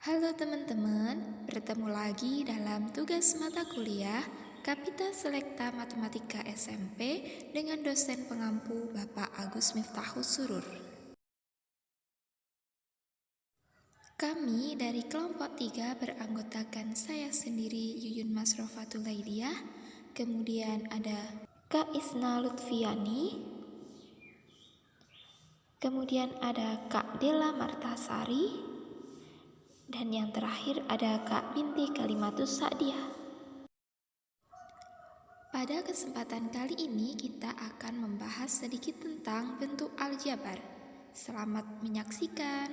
Halo teman-teman, bertemu lagi dalam tugas mata kuliah Kapita Selekta Matematika SMP dengan dosen pengampu Bapak Agus Miftahus Surur. Kami dari kelompok 3 beranggotakan saya sendiri Yuyun Masrofatul Lailiyah, kemudian ada Kak Isna Lutfiani, kemudian ada Kak Dela Martasari, dan yang terakhir ada Kak Binti Kalimatus Sa'diyah. Pada kesempatan kali ini kita akan membahas sedikit tentang bentuk aljabar. Selamat menyaksikan.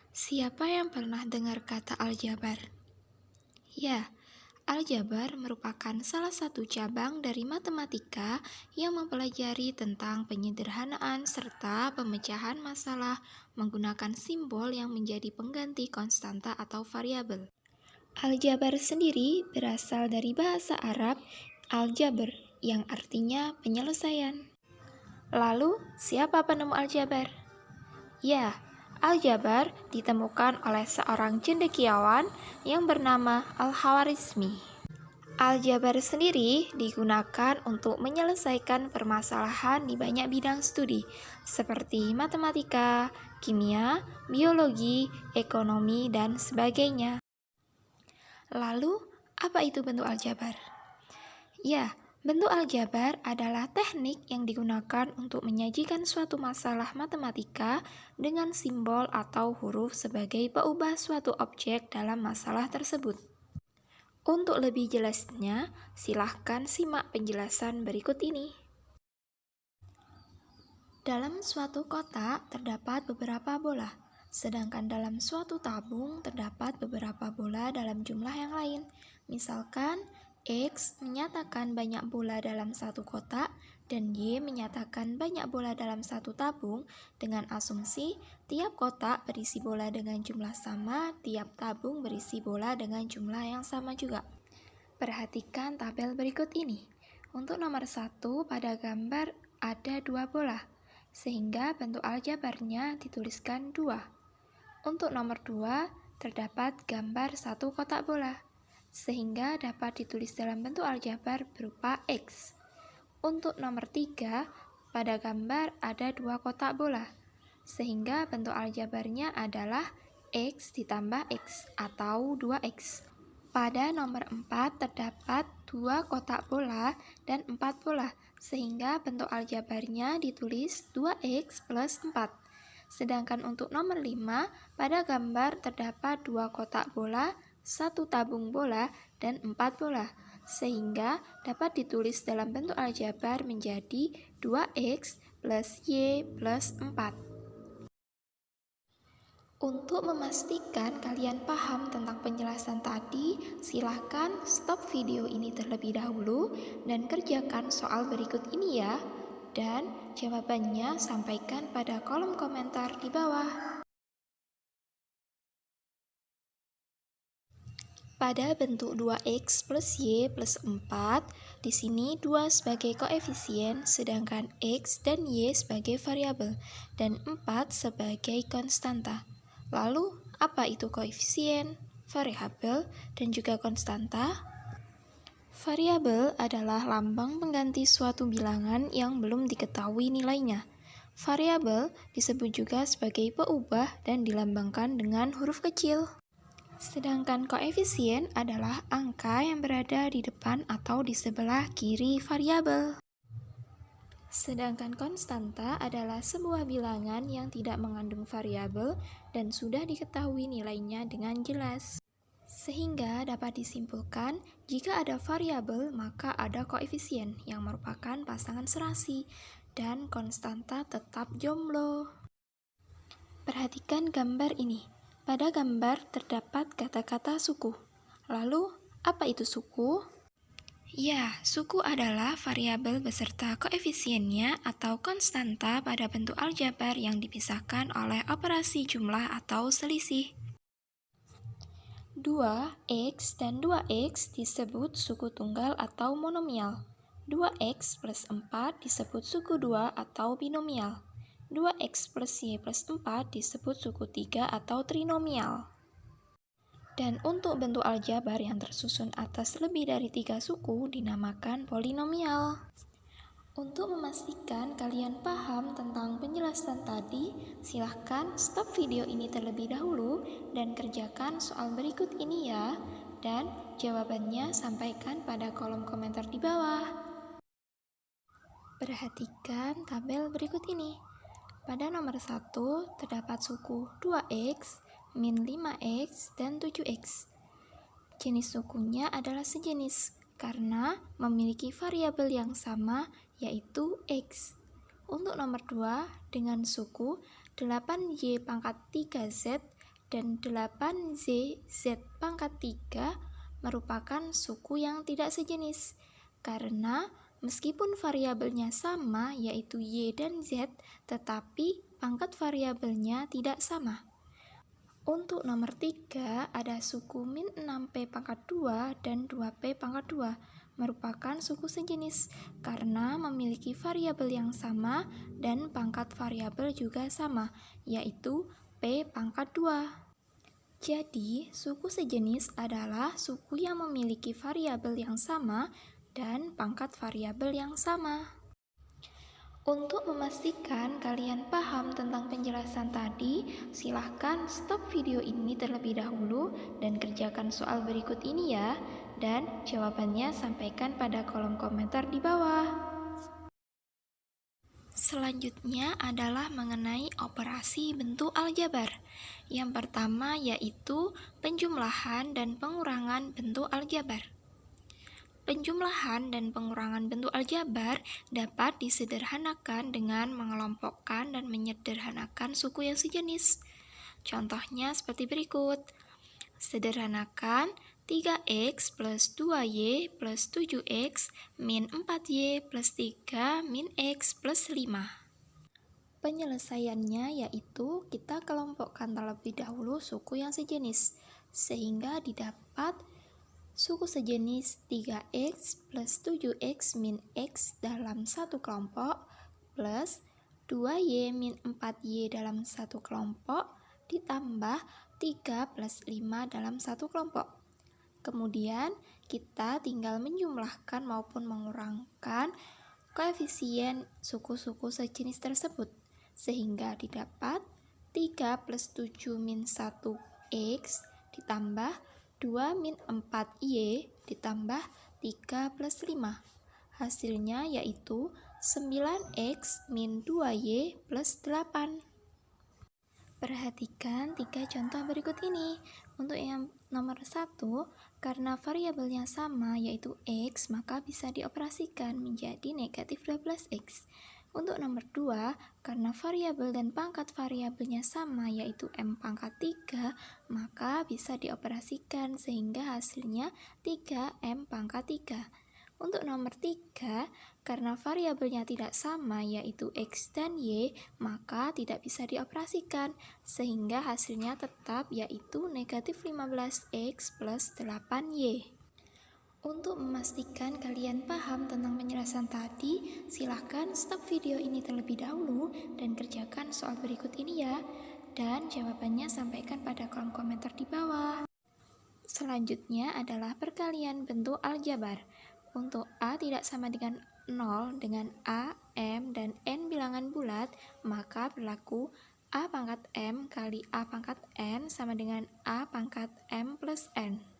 Siapa yang pernah dengar kata aljabar? Ya, aljabar merupakan salah satu cabang dari matematika yang mempelajari tentang penyederhanaan serta pemecahan masalah menggunakan simbol yang menjadi pengganti konstanta atau variabel. Aljabar sendiri berasal dari bahasa Arab al-jabr yang artinya penyelesaian. Lalu, siapa penemu aljabar? Ya, aljabar ditemukan oleh seorang cendekiawan yang bernama Al-Khawarizmi. Aljabar sendiri digunakan untuk menyelesaikan permasalahan di banyak bidang studi, seperti matematika, kimia, biologi, ekonomi, dan sebagainya. Lalu, apa itu bentuk aljabar? Ya, bentuk aljabar adalah teknik yang digunakan untuk menyajikan suatu masalah matematika dengan simbol atau huruf sebagai peubah suatu objek dalam masalah tersebut. Untuk lebih jelasnya, silahkan simak penjelasan berikut ini. Dalam suatu kotak terdapat beberapa bola. Sedangkan dalam suatu tabung terdapat beberapa bola dalam jumlah yang lain. Misalkan, X menyatakan banyak bola dalam satu kotak dan Y menyatakan banyak bola dalam satu tabung dengan asumsi tiap kotak berisi bola dengan jumlah sama, tiap tabung berisi bola dengan jumlah yang sama juga. Perhatikan tabel berikut ini. Untuk nomor 1 pada gambar ada 2 bola, sehingga bentuk aljabarnya dituliskan 2. Untuk nomor 2, terdapat gambar satu kotak bola, sehingga dapat ditulis dalam bentuk aljabar berupa X. Untuk nomor 3, pada gambar ada 2 kotak bola, sehingga bentuk aljabarnya adalah X ditambah X atau 2X. Pada nomor 4 terdapat 2 kotak bola dan 4 bola, sehingga bentuk aljabarnya ditulis 2X plus 4. Sedangkan untuk nomor 5, pada gambar terdapat 2 kotak bola, 1 tabung bola, dan 4 bola, sehingga dapat ditulis dalam bentuk aljabar menjadi 2X plus Y plus 4. Untuk memastikan kalian paham tentang penjelasan tadi, silahkan stop video ini terlebih dahulu dan kerjakan soal berikut ini ya. Dan jawabannya sampaikan pada kolom komentar di bawah. Pada bentuk 2X plus Y plus 4, di sini 2 sebagai koefisien, sedangkan X dan Y sebagai variabel, dan 4 sebagai konstanta. Lalu, apa itu koefisien, variabel, dan juga konstanta? Variabel adalah lambang pengganti suatu bilangan yang belum diketahui nilainya. Variabel disebut juga sebagai peubah dan dilambangkan dengan huruf kecil. Sedangkan koefisien adalah angka yang berada di depan atau di sebelah kiri variabel. Sedangkan konstanta adalah sebuah bilangan yang tidak mengandung variabel dan sudah diketahui nilainya dengan jelas. Sehingga dapat disimpulkan, jika ada variabel maka ada koefisien yang merupakan pasangan serasi dan konstanta tetap jomblo. Perhatikan gambar ini. Pada gambar terdapat kata-kata suku. Lalu, apa itu suku? Ya, suku adalah variabel beserta koefisiennya atau konstanta pada bentuk aljabar yang dipisahkan oleh operasi jumlah atau selisih. 2X dan 2X disebut suku tunggal atau monomial. 2X plus 4 disebut suku 2 atau binomial. 2x plus y plus 4 disebut suku 3 atau trinomial. Dan untuk bentuk aljabar yang tersusun atas lebih dari 3 suku dinamakan polinomial. Untuk memastikan kalian paham tentang penjelasan tadi, silahkan stop video ini terlebih dahulu dan kerjakan soal berikut ini ya. Dan jawabannya sampaikan pada kolom komentar di bawah. Perhatikan tabel berikut ini. Pada nomor 1 terdapat suku 2x, min 5x, dan 7x. Jenis sukunya adalah sejenis karena memiliki variabel yang sama yaitu x. Untuk nomor 2 dengan suku 8y pangkat 3z dan 8zz pangkat 3 merupakan suku yang tidak sejenis karena meskipun variabelnya sama yaitu y dan z, tetapi pangkat variabelnya tidak sama. Untuk nomor 3 ada suku min 6p pangkat 2 dan 2p pangkat 2 merupakan suku sejenis karena memiliki variabel yang sama dan pangkat variabel juga sama yaitu p pangkat 2. Jadi suku sejenis adalah suku yang memiliki variabel yang sama dan pangkat variabel yang sama. Untuk memastikan kalian paham tentang penjelasan tadi, silahkan stop video ini terlebih dahulu dan kerjakan soal berikut ini ya. Dan jawabannya sampaikan pada kolom komentar di bawah. Selanjutnya adalah mengenai operasi bentuk aljabar. Yang pertama yaitu penjumlahan dan pengurangan bentuk aljabar. Penjumlahan dan pengurangan bentuk aljabar dapat disederhanakan dengan mengelompokkan dan menyederhanakan suku yang sejenis. Contohnya seperti berikut. Sederhanakan 3x plus 2y plus 7x min 4y plus 3 min x plus 5. Penyelesaiannya yaitu kita kelompokkan terlebih dahulu suku yang sejenis, sehingga didapat suku sejenis 3x plus 7x min x dalam satu kelompok plus 2y min 4y dalam satu kelompok ditambah 3 plus 5 dalam satu kelompok. Kemudian kita tinggal menjumlahkan maupun mengurangkan koefisien suku-suku sejenis tersebut sehingga didapat 3 plus 7 min 1x ditambah 2 min 4y ditambah 3 plus 5. Hasilnya yaitu 9x min 2y plus 8. Perhatikan 3 contoh berikut ini. Untuk yang nomor 1, karena variabelnya sama yaitu x, maka bisa dioperasikan menjadi negatif 12x. Untuk nomor 2, karena variabel dan pangkat variabelnya sama yaitu m pangkat 3, maka bisa dioperasikan sehingga hasilnya 3m pangkat 3. Untuk nomor 3, karena variabelnya tidak sama yaitu x dan y, maka tidak bisa dioperasikan sehingga hasilnya tetap yaitu negatif 15x plus 8y. Untuk memastikan kalian paham tentang penjelasan tadi, silahkan stop video ini terlebih dahulu dan kerjakan soal berikut ini ya. Dan jawabannya sampaikan pada kolom komentar di bawah. Selanjutnya adalah perkalian bentuk aljabar. Untuk A tidak sama dengan 0 dengan A, M, dan N bilangan bulat, maka berlaku A pangkat M kali A pangkat N sama dengan A pangkat M plus N.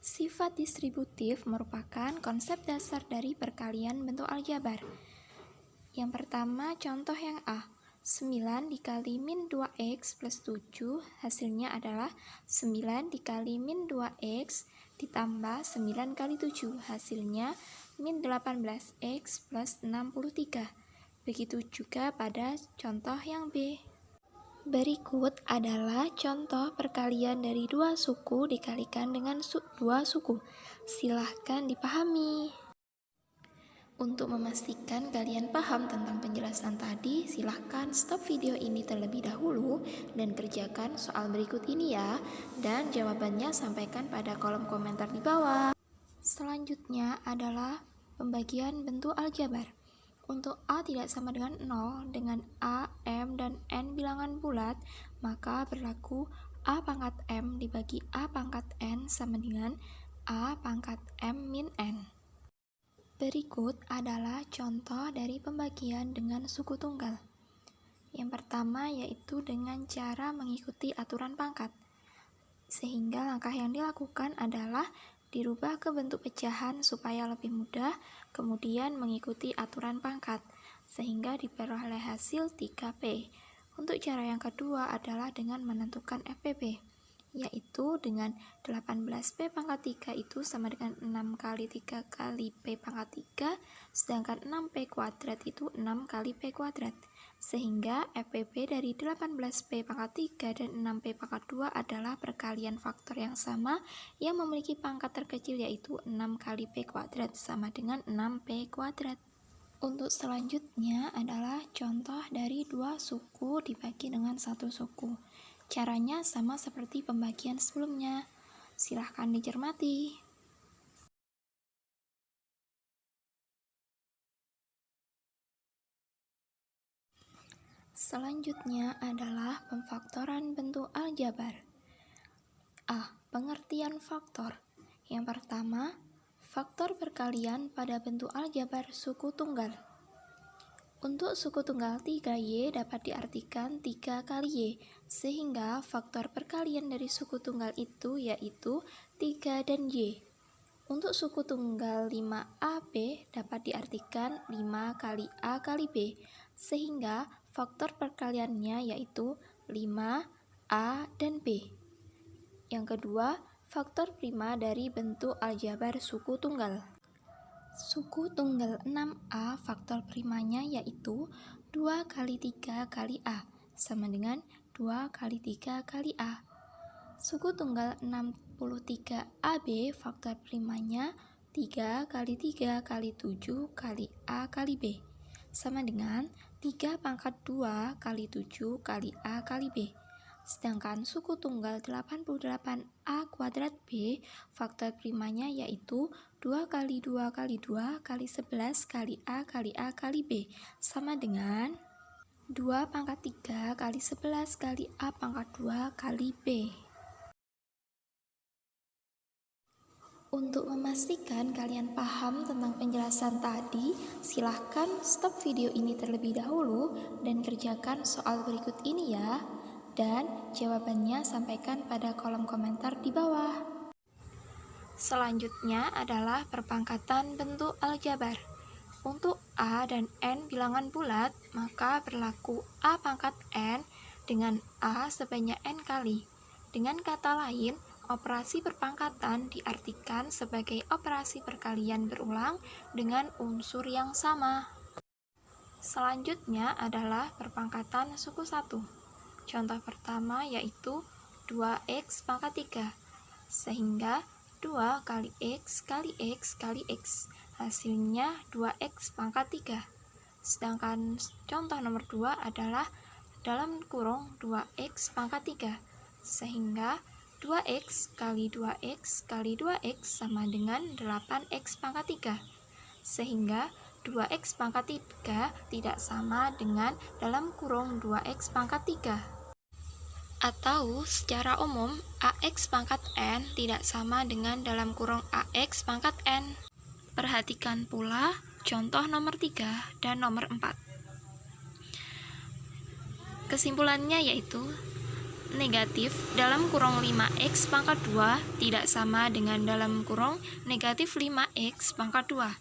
Sifat distributif merupakan konsep dasar dari perkalian bentuk aljabar. Yang pertama, contoh yang A. 9 dikali min 2x plus 7 hasilnya adalah 9 dikali min 2x ditambah 9 kali 7 hasilnya min 18x plus 63. Begitu juga pada contoh yang B. Berikut adalah contoh perkalian dari dua suku dikalikan dengan dua suku. Silahkan dipahami. Untuk memastikan kalian paham tentang penjelasan tadi, silahkan stop video ini terlebih dahulu dan kerjakan soal berikut ini ya. Dan jawabannya sampaikan pada kolom komentar di bawah. Selanjutnya adalah pembagian bentuk aljabar. Untuk A tidak sama dengan 0 dengan A, M, dan N bilangan bulat, maka berlaku A pangkat M dibagi A pangkat N sama dengan A pangkat M min N. Berikut adalah contoh dari pembagian dengan suku tunggal. Yang pertama yaitu dengan cara mengikuti aturan pangkat. Sehingga langkah yang dilakukan adalah dirubah ke bentuk pecahan supaya lebih mudah, kemudian mengikuti aturan pangkat, sehingga diperoleh hasil 3P. Untuk cara yang kedua adalah dengan menentukan FPP, yaitu dengan 18P pangkat 3 itu sama dengan 6 kali 3 kali P pangkat 3, sedangkan 6P kuadrat itu 6 kali P kuadrat. Sehingga FPP dari 18P pangkat 3 dan 6P pangkat 2 adalah perkalian faktor yang sama yang memiliki pangkat terkecil yaitu 6 kali P kuadrat sama dengan 6P kuadrat. Untuk selanjutnya adalah contoh dari dua suku dibagi dengan satu suku. Caranya sama seperti pembagian sebelumnya. Silahkan dicermati. Selanjutnya adalah pemfaktoran bentuk aljabar. A. Pengertian faktor. Yang pertama, faktor perkalian pada bentuk aljabar suku tunggal. Untuk suku tunggal 3Y dapat diartikan 3 kali Y, sehingga faktor perkalian dari suku tunggal itu yaitu 3 dan Y. Untuk suku tunggal 5AB dapat diartikan 5 kali A kali B, sehingga faktor perkaliannya yaitu 5A dan B. Yang kedua, faktor prima dari bentuk aljabar suku tunggal. Suku tunggal 6A faktor primanya yaitu 2 kali 3 kali A sama dengan 2 kali 3 kali A. Suku tunggal 63AB faktor primanya 3 kali 3 kali 7 kali A kali B sama dengan 3 pangkat 2 kali 7 kali A kali B. Sedangkan suku tunggal 88A kuadrat B faktor primanya yaitu 2 kali 2 kali 2 kali 11 kali A kali A kali B sama dengan 2 pangkat 3 kali 11 kali A pangkat 2 kali B. Untuk memastikan kalian paham tentang penjelasan tadi, silahkan stop video ini terlebih dahulu dan kerjakan soal berikut ini ya. Dan jawabannya sampaikan pada kolom komentar di bawah. Selanjutnya adalah perpangkatan bentuk aljabar. Untuk A dan N bilangan bulat, maka berlaku A pangkat N dengan A sebanyak N kali. Dengan kata lain, operasi perpangkatan diartikan sebagai operasi perkalian berulang dengan unsur yang sama. Selanjutnya adalah perpangkatan suku 1. Contoh pertama yaitu 2x pangkat 3, sehingga 2 kali x kali x kali x, hasilnya 2x pangkat 3. Sedangkan contoh nomor 2 adalah dalam kurung 2x pangkat 3, sehingga 2x kali 2x kali 2x sama dengan 8x pangkat 3, sehingga 2x pangkat 3 tidak sama dengan dalam kurung 2x pangkat 3. Atau secara umum, AX pangkat N tidak sama dengan dalam kurung AX pangkat N. Perhatikan pula contoh nomor 3 dan nomor 4. Kesimpulannya yaitu negatif dalam kurung 5x pangkat 2 tidak sama dengan dalam kurung negatif 5x pangkat 2.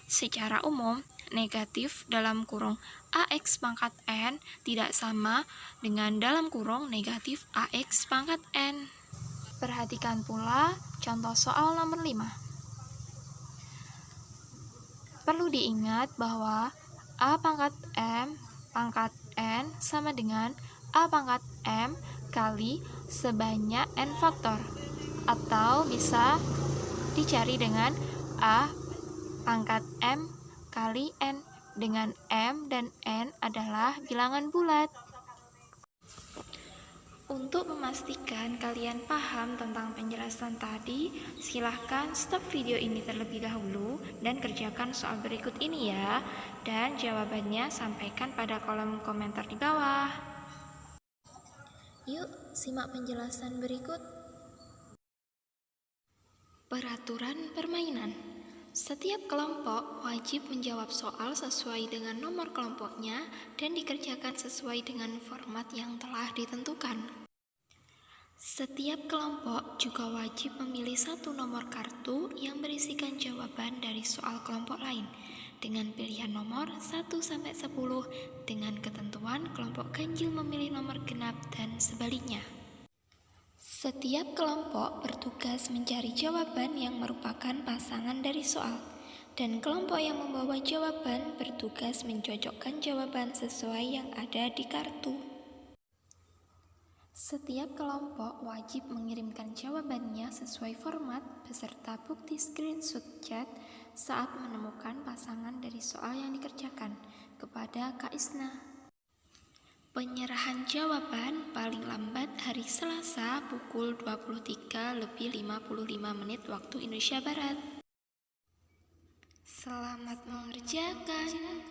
Secara umum, negatif dalam kurung AX pangkat N tidak sama dengan dalam kurung negatif AX pangkat N. Perhatikan pula contoh soal nomor 5. Perlu diingat bahwa A pangkat M pangkat N sama dengan A pangkat M kali sebanyak N faktor, atau bisa dicari dengan A pangkat M kali N, dengan M dan N adalah bilangan bulat. Untuk memastikan kalian paham tentang penjelasan tadi, silahkan stop video ini terlebih dahulu dan kerjakan soal berikut ini ya. Dan jawabannya sampaikan pada kolom komentar di bawah. Yuk, simak penjelasan berikut. Peraturan permainan. Setiap kelompok wajib menjawab soal sesuai dengan nomor kelompoknya dan dikerjakan sesuai dengan format yang telah ditentukan. Setiap kelompok juga wajib memilih satu nomor kartu yang berisikan jawaban dari soal kelompok lain dengan pilihan nomor 1-10 dengan ketentuan kelompok ganjil memilih nomor genap dan sebaliknya. Setiap kelompok bertugas mencari jawaban yang merupakan pasangan dari soal, dan kelompok yang membawa jawaban bertugas mencocokkan jawaban sesuai yang ada di kartu. Setiap kelompok wajib mengirimkan jawabannya sesuai format beserta bukti screenshot chat saat menemukan pasangan dari soal yang dikerjakan kepada Kak Isna. Penyerahan jawaban paling lambat hari Selasa pukul 23.55 waktu Indonesia Barat. Selamat mengerjakan.